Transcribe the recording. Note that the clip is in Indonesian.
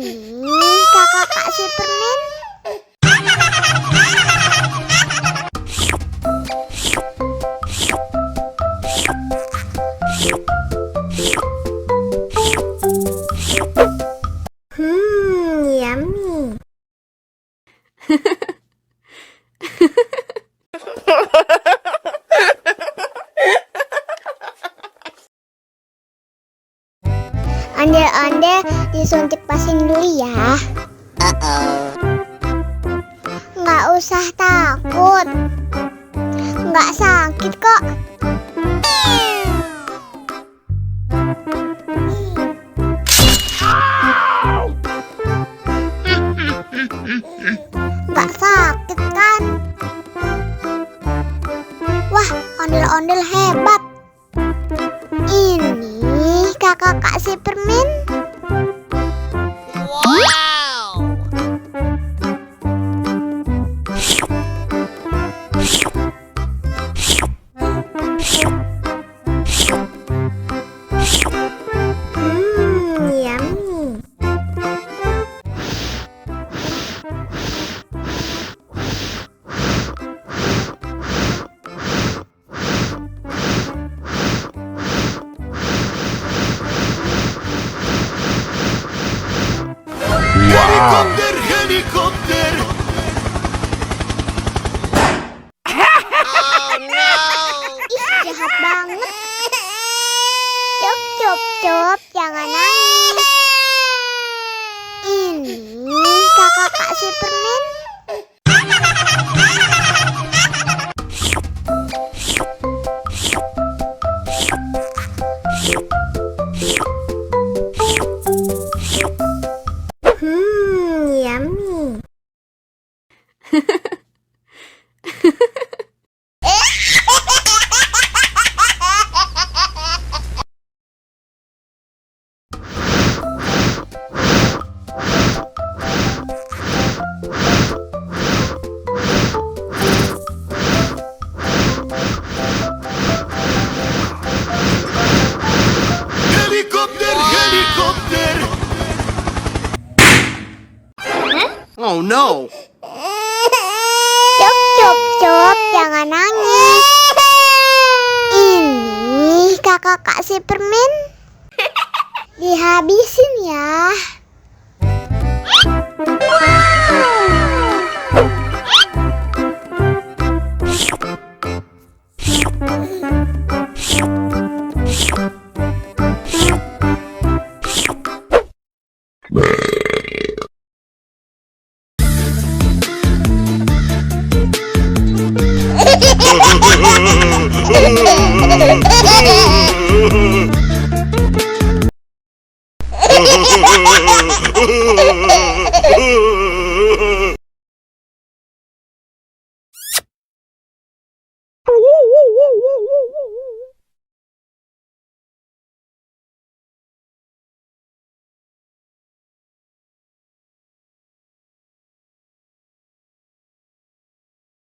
Ini kakak kasih permen. Yummy. Ondel-ondel disuntik vaksin dulu ya. Nggak usah takut. Nggak sakit kok. Nggak sakit kan? Wah, ondel-ondel hebat. Ini kakak kasih permen. Wow. Yummy. Helikopter, helikopter. Oh no. Ih, jahat banget. Cup, cup, cup, jangan nangis. Ini kakak kasih permen. Yummy. Helikopter, helikopter. Oh no. Cup, cup, cup, jangan nangis. Ini kakak kasih permen. Dihabisin ya. Wow.